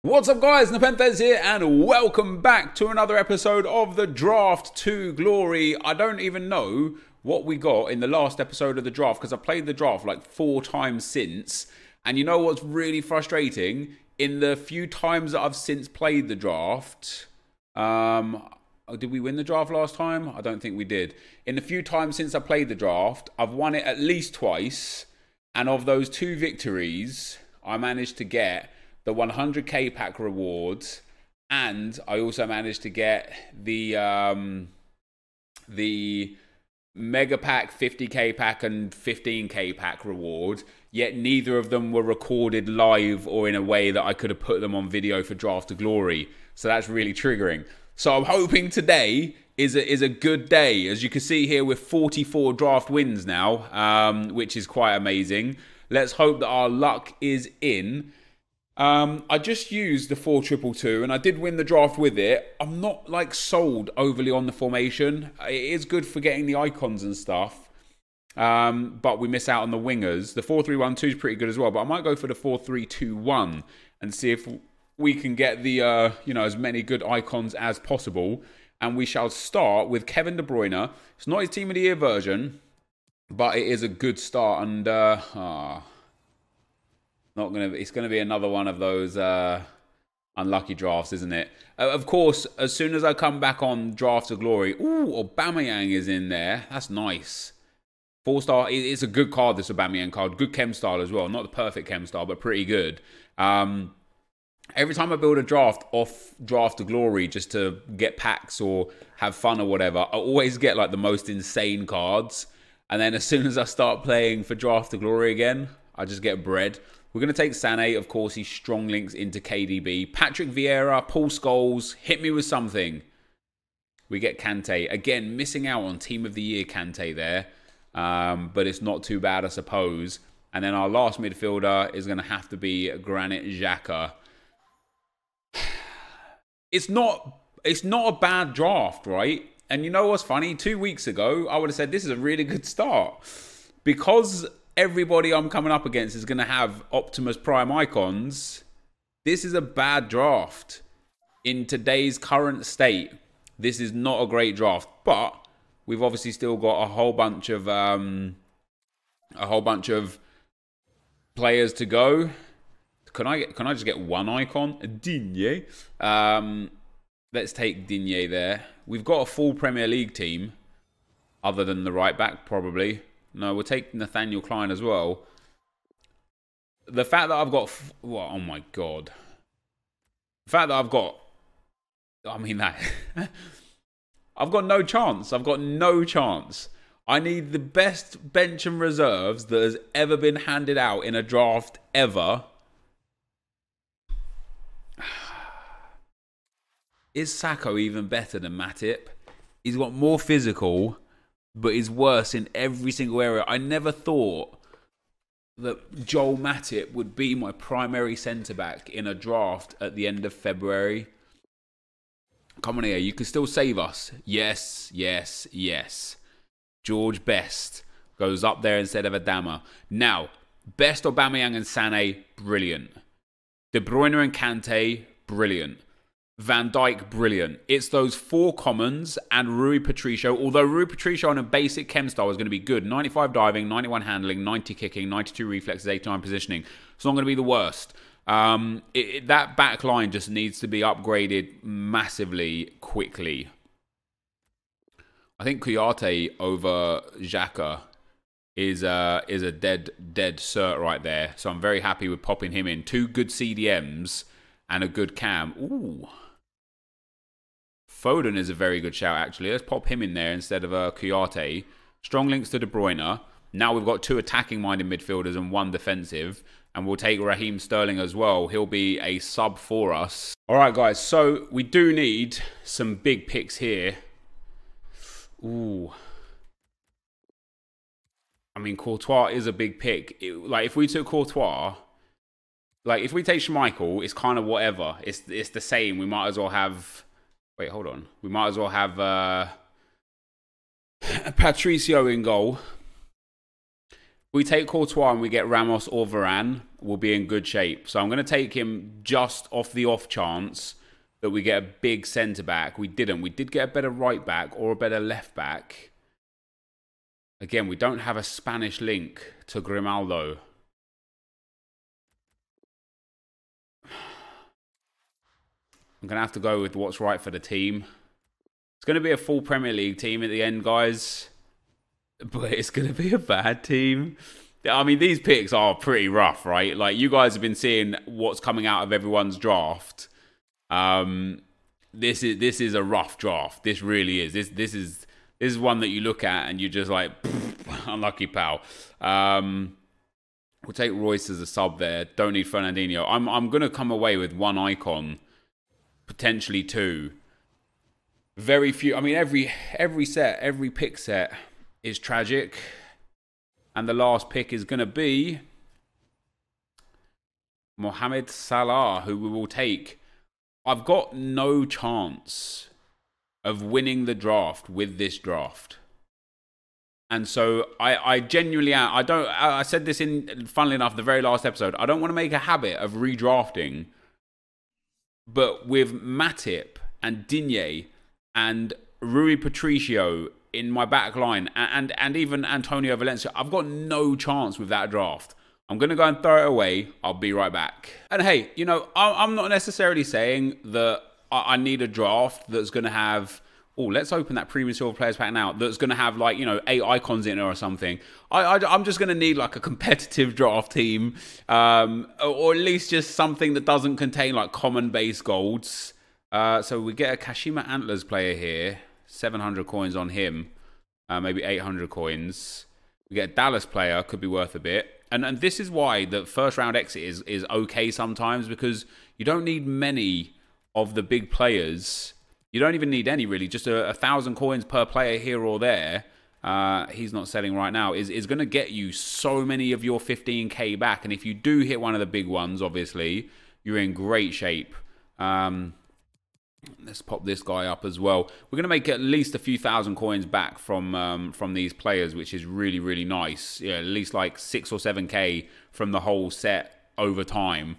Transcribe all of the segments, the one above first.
What's up guys, NepentheZ here and welcome back to another episode of the Draft to Glory. I don't even know what we got in the last episode of the draft because I played the draft like 4 times since. And you know what's really frustrating? In the few times that I've since played the draft, did we win the draft last time? I don't think we did. In the few times since I played the draft, I've won it at least twice. And of those 2 victories, I managed to get the 100k pack rewards, and I also managed to get the mega pack, 50k pack, and 15k pack reward. Yet neither of them were recorded live or in a way that I could have put them on video for Draft to Glory. So that's really triggering. So I'm hoping today is a good day. As you can see here, we're 44 draft wins now, which is quite amazing. Let's hope that our luck is in. I just used the 4-2-2 and I did win the draft with it. I'm not like sold overly on the formation. It is good for getting the icons and stuff. But we miss out on the wingers. The 4-3-1-2 is pretty good as well, but I might go for the 4-3-2-1 and see if we can get the as many good icons as possible. And we shall start with Kevin De Bruyne. It's not his team of the year version, but it is a good start, and it's gonna be another one of those unlucky drafts, isn't it? Of course, as soon as I come back on Draft to Glory, Aubameyang is in there. That's nice. 4-star. It's a good card, this Aubameyang card. Good chem style as well. Not the perfect chem style, but pretty good. Every time I build a draft off Draft to Glory just to get packs or have fun or whatever, I always get like the most insane cards. And then as soon as I start playing for Draft to Glory again, I just get bread. We're going to take Sané. Of course, he's strong links into KDB. Patrick Vieira, Paul Scholes, hit me with something. We get Kante. Again, missing out on Team of the Year Kante there. But it's not too bad, I suppose. And then our last midfielder is going to have to be Granit Xhaka. It's not a bad draft, right? And you know what's funny? 2 weeks ago, I would have said this is a really good start. Because everybody I'm coming up against is going to have Optimus Prime icons. This is a bad draft. In today's current state, this is not a great draft. But we've obviously still got a whole bunch of players to go. Can I just get one icon? Digne. Let's take Digne there. We've got a full Premier League team, other than the right back probably. No, we'll take Nathaniel Klein as well. The fact that I've got... oh my God. The fact that I've got... I mean that... I've got no chance. I've got no chance. I need the best bench and reserves that has ever been handed out in a draft ever. Is Sacco even better than Matip? He's got more physical, but is worse in every single area. I never thought that Joel Matip would be my primary centre-back in a draft at the end of February. Come on here, you can still save us. Yes, yes, yes. George Best goes up there instead of Adama. Now, Best, Aubameyang and Sané, brilliant. De Bruyne and Kante, brilliant. Van Dijk, brilliant. It's those 4 commons and Rui Patricio. Although Rui Patricio on a basic chem style is going to be good. 95 diving, 91 handling, 90 kicking, 92 reflexes, 89 positioning. It's not going to be the worst. That back line just needs to be upgraded massively quickly. I think Kouyaté over Xhaka is a dead cert right there. So I'm very happy with popping him in. 2 good CDMs and a good cam. Ooh. Foden is a very good shout, actually. Let's pop him in there instead of Kouyaté. Strong links to De Bruyne. Now we've got 2 attacking-minded midfielders and 1 defensive. And we'll take Raheem Sterling as well. He'll be a sub for us. All right, guys. So we do need some big picks here. Ooh. I mean, Courtois is a big pick. If we took Courtois... if we take Schmeichel, it's kind of whatever. It's the same. We might as well have... Wait, hold on. We might as well have Patricio in goal. We take Courtois and we get Ramos or Varane. will be in good shape. So I'm going to take him just off the off chance that we get a big centre-back. We didn't. We did get a better right-back or a better left-back. Again, we don't have a Spanish link to Grimaldo. I'm going to have to go with what's right for the team. It's going to be a full Premier League team at the end, guys. But it's going to be a bad team. I mean, these picks are pretty rough, right? Like, you guys have been seeing what's coming out of everyone's draft. This is a rough draft. This really is. This is one that you look at and you're just like, unlucky pal. We'll take Royce as a sub there. Don't need Fernandinho. I'm gonna come away with one icon, potentially two. Very few. I mean, every pick set is tragic, and the last pick is gonna be Mohamed Salah, who we will take. I've got no chance of winning the draft with this draft. And so I genuinely am. I said this funnily enough, the very last episode. I don't want to make a habit of redrafting. But with Matip and Digne and Rui Patricio in my back line and even Antonio Valencia, I've got no chance with that draft. I'm going to go and throw it away. I'll be right back. And hey, you know, I'm not necessarily saying that I need a draft that's going to have... Oh, let's open that Premium Silver Players Pack now. That's going to have, like, you know, 8 icons in it or something. I'm just going to need, like, a competitive draft team. Or at least just something that doesn't contain, like, common base golds. So we get a Kashima Antlers player here. 700 coins on him. Maybe 800 coins. We get a Dallas player. Could be worth a bit. And this is why the first round exit is okay sometimes. Because you don't need many of the big players. You don't even need any, really. Just 1,000 coins per player here or there. He's not selling right now. Is going to get you so many of your 15k back. And if you do hit one of the big ones, obviously, you're in great shape. Let's pop this guy up as well. We're going to make at least a few thousand coins back from these players, which is really, really nice. Yeah, at least like 6 or 7k from the whole set over time.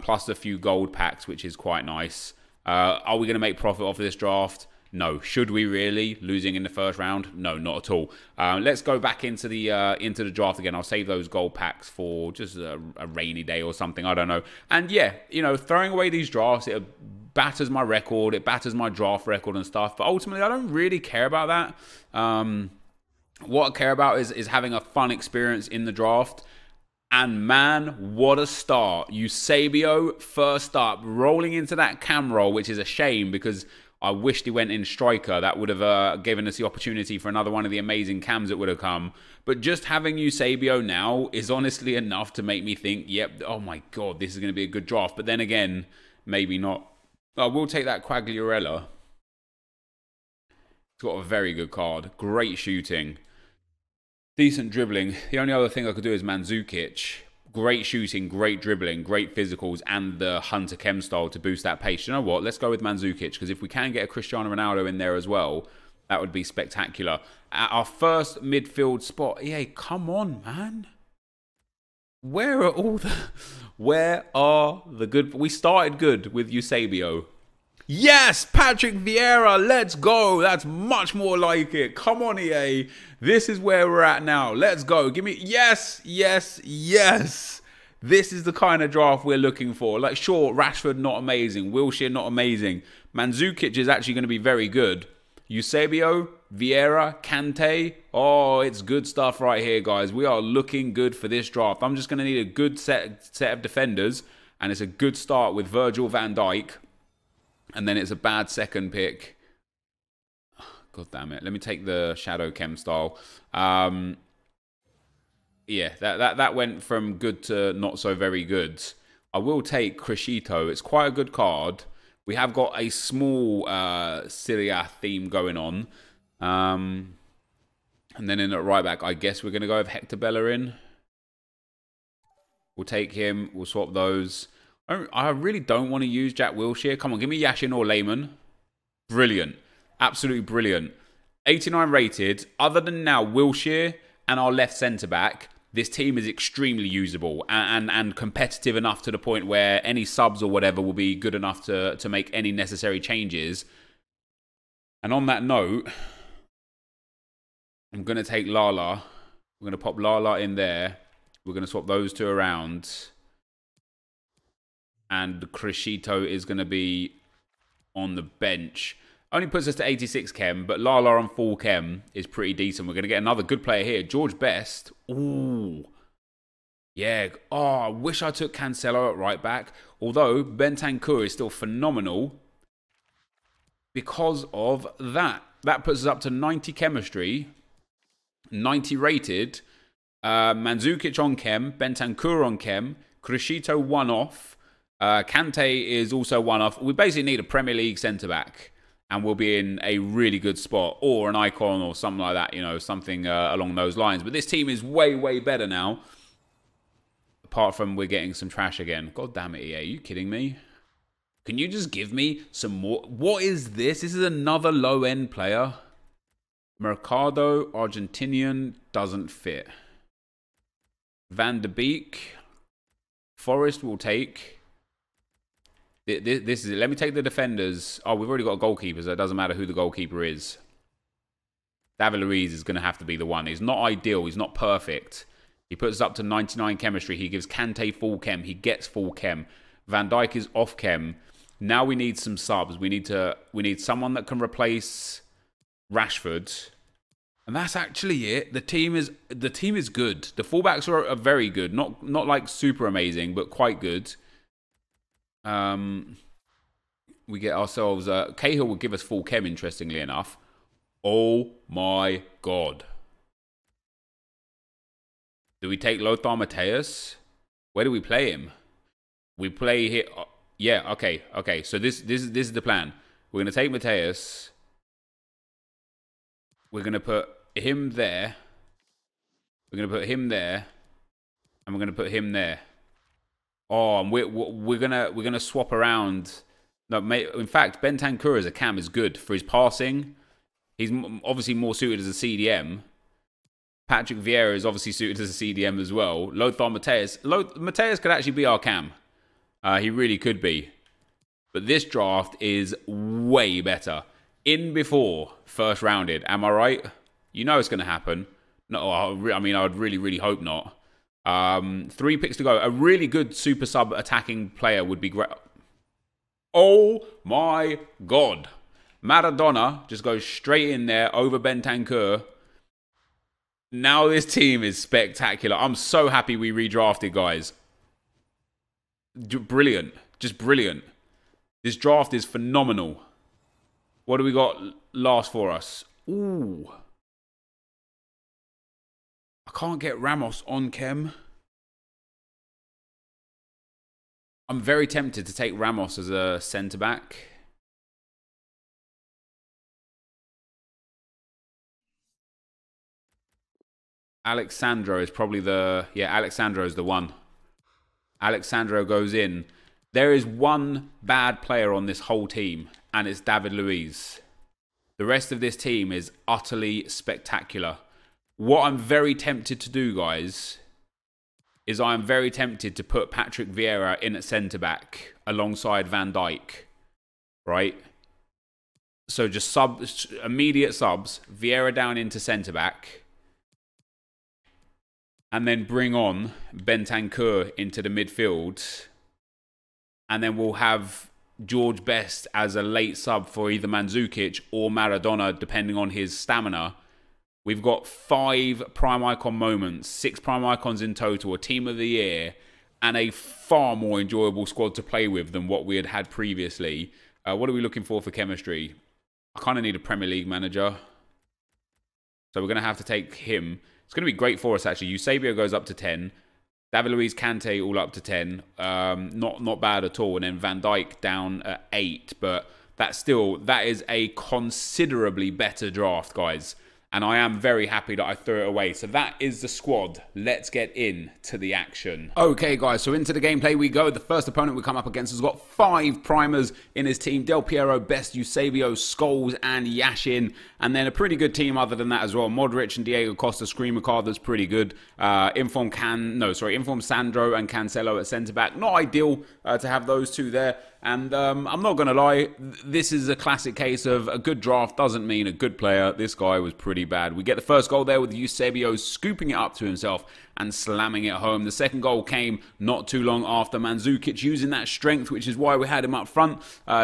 Plus a few gold packs, which is quite nice. Are we going to make profit off of this draft? No. Should we really? Losing in the first round? No, not at all. Let's go back into the draft again. I'll save those gold packs for just a rainy day or something. I don't know. And yeah, you know, throwing away these drafts, it batters my record. It batters my draft record and stuff. But ultimately, I don't really care about that. What I care about is having a fun experience in the draft. And man, what a start. Eusebio, first up, rolling into that cam roll, which is a shame because I wished he went in striker. That would have given us the opportunity for another one of the amazing cams that would have come. But just having Eusebio now is honestly enough to make me think, yep, oh my God, this is going to be a good draft. But then again, maybe not. Oh, we'll take that Quagliarella. He's got a very good card. Great shooting. Decent dribbling. The only other thing I could do is Mandzukic. Great shooting, great dribbling, great physicals, and the Hunter Chem style to boost that pace. You know what? Let's go with Mandzukic, because if we can get a Cristiano Ronaldo in there as well, that would be spectacular. At our first midfield spot, EA, come on, man. Where are the good... We started good with Eusebio. Yes, Patrick Vieira, let's go. That's much more like it. Come on, EA. This is where we're at now. Let's go. Give me... Yes, yes, yes. This is the kind of draft we're looking for. Like, sure, Rashford, not amazing. Wilshere, not amazing. Mandzukic is actually going to be very good. Eusebio, Vieira, Kante. Oh, it's good stuff right here, guys. We are looking good for this draft. I'm just going to need a good set of defenders. And it's a good start with Virgil van Dijk. And then it's a bad second pick. God damn it. Let me take the Shadow Chem style. Yeah, that went from good to not so very good. I will take Crescito. It's quite a good card. We have got a small Syria theme going on. And then in at right back, I guess we're going to go with Hector Bellerin. We'll take him. We'll swap those. I really don't want to use Jack Wilshere. Come on, give me Yashin or Lehman. Brilliant. Absolutely brilliant. 89 rated. Other than now, Wilshere and our left centre-back. this team is extremely usable and competitive enough to the point where any subs or whatever will be good enough to make any necessary changes. And on that note, I'm going to take Lala. We're going to pop Lala in there. We're going to swap those two around. And Crescito is going to be on the bench. Only puts us to 86 chem, but Lala on full chem is pretty decent. We're going to get another good player here. George Best. Ooh. Yeah. Oh, I wish I took Cancelo at right back. Although Bentancur is still phenomenal because of that. That puts us up to 90 chemistry, 90 rated. Mandzukic on chem, Bentancur on chem, Crescito 1 off. Kante is also 1 off. We basically need a Premier League centre-back. And we'll be in a really good spot. Or an icon or something like that. You know, something along those lines. But this team is way, way better now. Apart from we're getting some trash again. God damn it, EA. Are you kidding me? Can you just give me some more? What is this? This is another low-end player. Mercado, Argentinian, doesn't fit. Van de Beek. Forest will take. This is it. Let me take the defenders. Oh, we've already got a goalkeeper, so it doesn't matter who the goalkeeper is. David Luiz is going to have to be the one. He's not ideal. He's not perfect. He puts us up to 99 chemistry. He gives Kante full chem. He gets full chem. Van Dijk is off chem. Now we need some subs. We need someone that can replace Rashford. And that's actually it. The team is good. The fullbacks are very good. Not like super amazing, but quite good. We get ourselves... Cahill will give us full chem, interestingly enough. Oh my god. Do we take Lothar Matthäus? Where do we play him? We play here... yeah, okay. So this is the plan. We're going to take Matthäus. We're going to put him there. We're going to put him there. And we're going to put him there. Oh, and we're gonna swap around. No, in fact, Bentancur as a cam is good for his passing. He's obviously more suited as a CDM. Patrick Vieira is obviously suited as a CDM as well. Lothar Matthäus. Matthäus could actually be our cam. He really could be. But this draft is way better. In before first rounded. Am I right? You know it's going to happen. No, I mean, I would really, really hope not. 3 picks to go. A really good super sub attacking player would be great. Oh my god. Maradona just goes straight in there over Bentancur. Now this team is spectacular. I'm so happy we redrafted, guys. Brilliant. Just brilliant. This draft is phenomenal. What do we got last for us? Ooh. I can't get Ramos on chem. I'm very tempted to take Ramos as a centre-back. Alexandro is probably the... yeah, Alexandro is the one. Alexandro goes in. There is one bad player on this whole team, and it's David Luiz. The rest of this team is utterly spectacular. What I'm very tempted to do, guys, is I'm very tempted to put Patrick Vieira in at centre-back alongside Van Dijk, right? So just immediate subs, Vieira down into centre-back, and then bring on Bentancur into the midfield, and then we'll have George Best as a late sub for either Mandzukic or Maradona, depending on his stamina. We've got 5 prime icon moments, 6 prime icons in total, a team of the year, and a far more enjoyable squad to play with than what we had previously. What are we looking for chemistry? I kind of need a Premier League manager. So we're going to have to take him. It's going to be great for us, actually. Eusebio goes up to 10. David Luiz, Kante all up to 10. Not bad at all. And then Van Dijk down at 8. But that is a considerably better draft, guys. and I am very happy that I threw it away. So that is the squad. Let's get into the action. Okay, guys, so into the gameplay we go. The first opponent we come up against has got 5 primers in his team. Del Piero, Best, Eusebio, Scholes, and Yashin. And then a pretty good team other than that as well. Modric and Diego Costa, screamer card, that's pretty good. Inform Sandro and Cancelo at centre-back. Not ideal to have those two there. And I'm not going to lie, this is a classic case of a good draft doesn't mean a good player. This guy was pretty bad. We get the first goal there with Eusebio scooping it up to himself and slamming it home. The second goal came not too long after. Mandzukic using that strength, which is why we had him up front,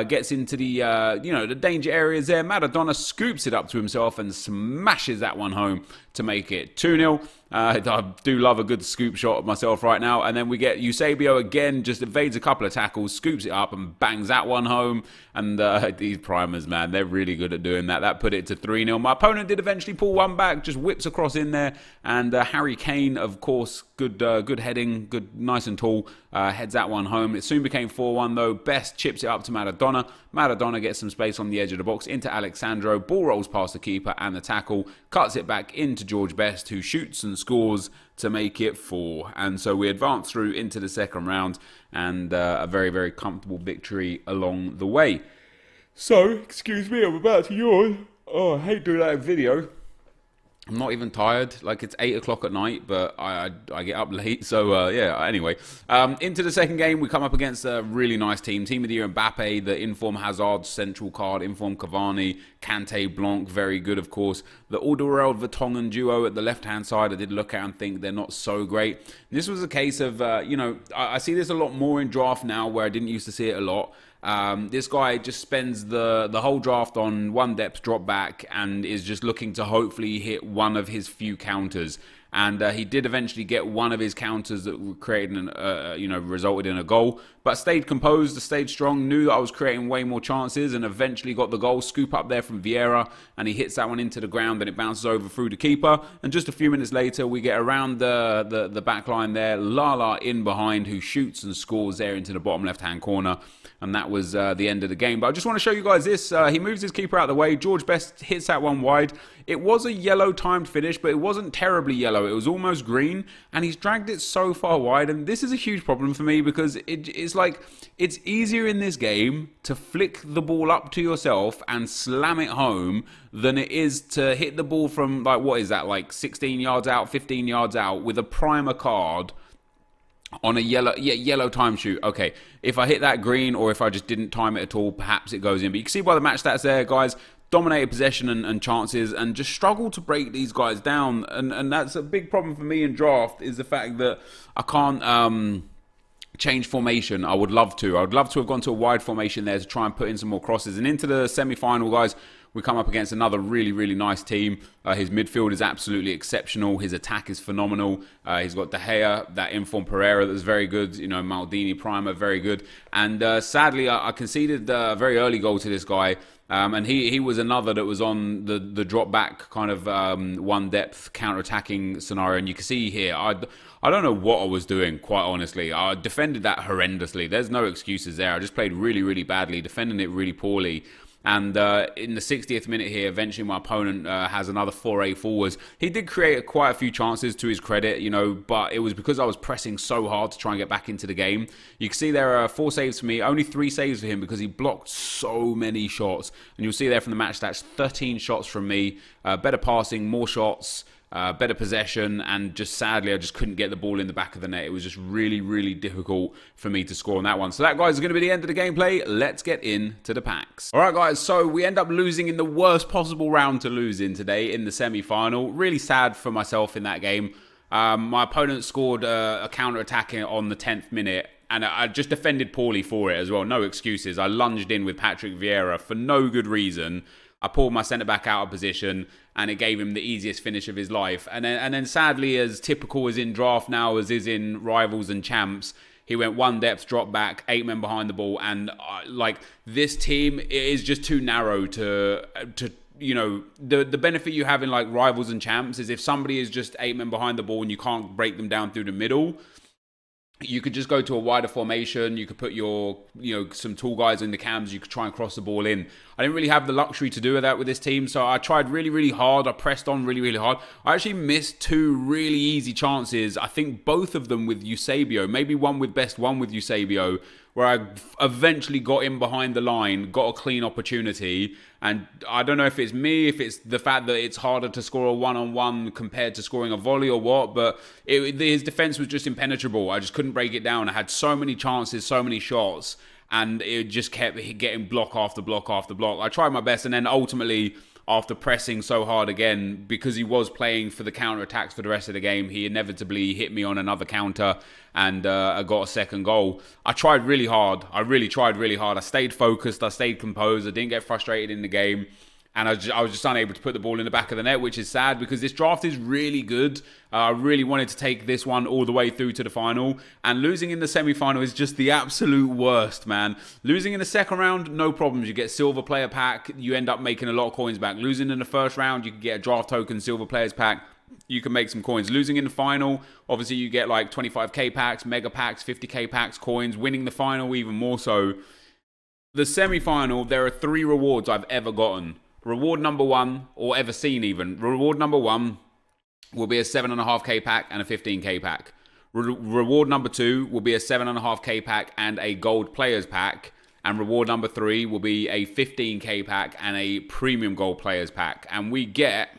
gets into the the danger areas there. Maradona scoops it up to himself and smashes that one home to make it 2-0. I do love a good scoop shot myself right now. And then we get Eusebio again, just evades a couple of tackles, scoops it up and bangs that one home. And these primers, man, they're really good at doing that. That put it to 3-0. My opponent did eventually pull one back, just whips across in there. And Harry Kane, of course, good heading, good, nice and tall, heads that one home. It soon became 4-1 though. Best chips it up to Maradona. Maradona gets some space on the edge of the box into Alexandro. Ball rolls past the keeper and the tackle. Cuts it back into George Best, who shoots and scores to make it 4. And so we advance through into the second round, and a very, very comfortable victory along the way. So, excuse me, I'm about to yawn. Oh, I hate doing that video. I'm not even tired. Like, it's 8 o'clock at night, but I get up late. So, yeah, anyway. Into the second game, we come up against a really nice team. Team of the year Mbappe, the Inform Hazard central card, Inform Cavani, Kante, Blanc, very good, of course. The Alderweireld Vertonghen duo at the left-hand side, I did look at and think they're not so great. This was a case of, I see this a lot more in draft now, where I didn't used to see it a lot. This guy just spends the whole draft on one depth drop back and is just looking to hopefully hit one of his few counters. And he did eventually get one of his counters that created resulted in a goal, but stayed composed, stayed strong, knew that I was creating way more chances, and eventually got the goal. Scoop up there from Vieira, and he hits that one into the ground, and it bounces over through the keeper. And just a few minutes later, we get around the back line there. Lala in behind, who shoots and scores there into the bottom left-hand corner. And that was the end of the game. But I just want to show you guys this. He moves his keeper out of the way. George Best hits that one wide. It was a yellow timed finish, but it wasn't terribly yellow. It was almost green, and he's dragged it so far wide. And this is a huge problem for me, because it's like, it's easier in this game to flick the ball up to yourself and slam it home than it is to hit the ball from, like, what is that, like 16 yards out, 15 yards out with a primer card on a yellow time shoot. Okay, if I hit that green, or if I just didn't time it at all, perhaps it goes in. But you can see by the match stats there, guys, dominated possession and chances, and just struggle to break these guys down. And that's a big problem for me in draft, is the fact that I can't change formation. I would love to. I would love to have gone to a wide formation there to try and put in some more crosses. And into the semi-final, guys, we come up against another really, really nice team. His midfield is absolutely exceptional. His attack is phenomenal. He's got De Gea, that Inform Pereira that's very good. You know, Maldini, Primer, very good. And sadly, I conceded a very early goal to this guy. And he was another that was on the drop back kind of one depth counter-attacking scenario. And you can see here, I don't know what I was doing, quite honestly. I defended that horrendously. There's no excuses there. I just played really, really badly, defending it really poorly. And in the 60th minute here, eventually my opponent has another 4A forwards. He did create quite a few chances, to his credit, you know, but it was because I was pressing so hard to try and get back into the game. You can see there are 4 saves for me, only 3 saves for him, because he blocked so many shots. And you'll see there from the match stats, 13 shots from me, better passing, more shots, better possession, and just sadly I just couldn't get the ball in the back of the net. It was just really, really difficult for me to score on that one. So that, guys, is going to be the end of the gameplay. Let's get into the packs. Alright, guys, so we end up losing in the worst possible round to lose in today, in the semi-final. Really sad for myself in that game. My opponent scored a counter-attack on the 10th minute, and I just defended poorly for it as well. No excuses. I lunged in with Patrick Vieira for no good reason. I pulled my centre-back out of position, and it gave him the easiest finish of his life. And then sadly, as typical as in draft now, as is in Rivals and Champs, he went one depth, drop back, 8 men behind the ball. And like, this team is just too narrow to you know, the benefit you have in like Rivals and Champs is if somebody is just 8 men behind the ball and you can't break them down through the middle, You could just go to a wider formation. You could put your, some tall guys in the cams. You could try and cross the ball in. I didn't really have the luxury to do that with this team, so I tried really, really hard. I pressed on really, really hard. I actually missed 2 really easy chances. I think both of them with Eusebio. Maybe one with Best, one with Eusebio, where I eventually got in behind the line, got a clean opportunity. And I don't know if it's me, if it's the fact that it's harder to score a one-on-one compared to scoring a volley or what, but his defense was just impenetrable. I just couldn't break it down. I had so many chances, so many shots, and it just kept getting block after block after block. I tried my best, and then ultimately, after pressing so hard again, because he was playing for the counter-attacks for the rest of the game, he inevitably hit me on another counter, and I got a second goal. I tried really hard. I really tried really hard. I stayed focused. I stayed composed. I didn't get frustrated in the game. And I was just unable to put the ball in the back of the net, which is sad because this draft is really good. I really wanted to take this one all the way through to the final. And losing in the semi-final is just the absolute worst, man. Losing in the second round, no problems. You get silver player pack. You end up making a lot of coins back. Losing in the first round, you can get a draft token silver players pack. You can make some coins. Losing in the final, obviously you get like 25k packs, mega packs, 50k packs, coins. Winning the final, even more so. The semi-final, there are 3 rewards I've ever gotten. Reward number 1, or ever seen even. Reward number 1 will be a 7.5k pack and a 15k pack. Reward number 2 will be a 7.5k pack and a gold players pack. And reward number 3 will be a 15k pack and a premium gold players pack. And we get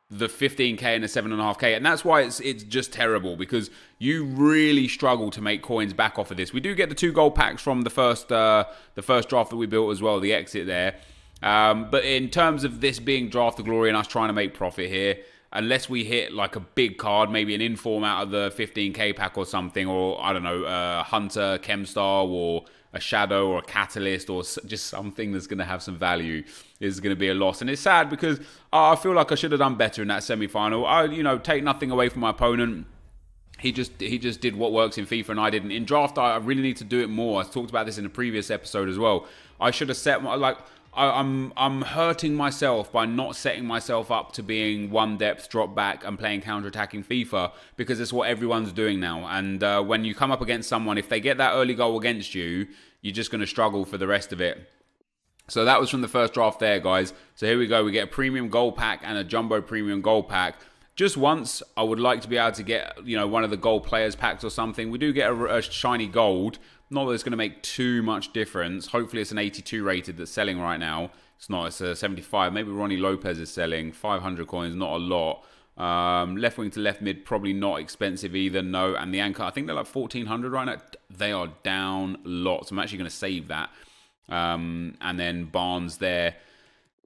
the 15k and the 7.5k, and that's why it's just terrible, because you really struggle to make coins back off of this. We do get the 2 gold packs from the first draft that we built as well, the exit there. But in terms of this being draft the glory and us trying to make profit here, unless we hit like a big card, maybe an inform out of the 15k pack or something, or I don't know, a Hunter, Chemstar, or a Shadow, or a Catalyst, or just something that's going to have some value, is going to be a loss. And it's sad because I feel like I should have done better in that semi-final. I, take nothing away from my opponent. He just did what works in FIFA and I didn't. In draft, I really need to do it more. I talked about this in a previous episode as well. I should have set my, I'm hurting myself by not setting myself up to being 1 depth, drop back, and playing counter-attacking FIFA, because it's what everyone's doing now. And when you come up against someone, if they get that early goal against you, you're just going to struggle for the rest of it. So that was from the first draft there, guys. So here we go. We get a premium gold pack and a jumbo premium gold pack. Just once, I would like to be able to get, one of the gold players packs or something. We do get a shiny gold. Not that it's going to make too much difference. Hopefully it's an 82 rated that's selling right now. It's not. It's a 75. Maybe Ronnie Lopez is selling. 500 coins, not a lot. Left wing to left mid, probably not expensive either. No. And the anchor, I think they're like 1,400 right now. They are down lots. I'm actually going to save that. And then Barnes there,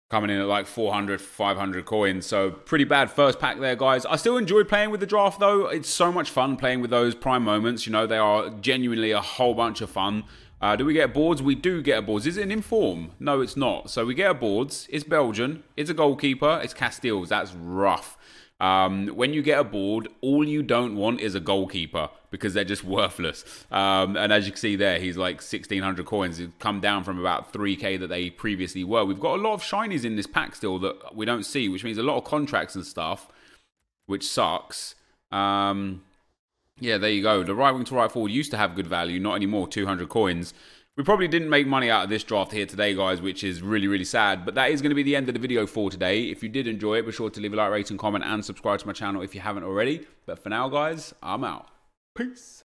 coming in at like 400, 500 coins. So pretty bad first pack there, guys. I still enjoy playing with the draft, though. It's so much fun playing with those prime moments. They are genuinely a whole bunch of fun. Do we get boards? We do get boards. Is it an inform? No, it's not. So we get boards. It's Belgian. It's a goalkeeper. It's Castiles. That's rough. When you get a board, all you don't want is a goalkeeper, because they're just worthless. And as you can see there, he's like 1,600 coins. It's come down from about 3k that they previously were. We've got a lot of shinies in this pack still that we don't see, which means a lot of contracts and stuff, which sucks. Yeah, there you go. The right wing to right forward used to have good value, not anymore, 200 coins. We probably didn't make money out of this draft here today, guys, which is really, really sad. But that is going to be the end of the video for today. If you did enjoy it, be sure to leave a like, rate, and comment, and subscribe to my channel if you haven't already. But for now, guys, I'm out. Peace.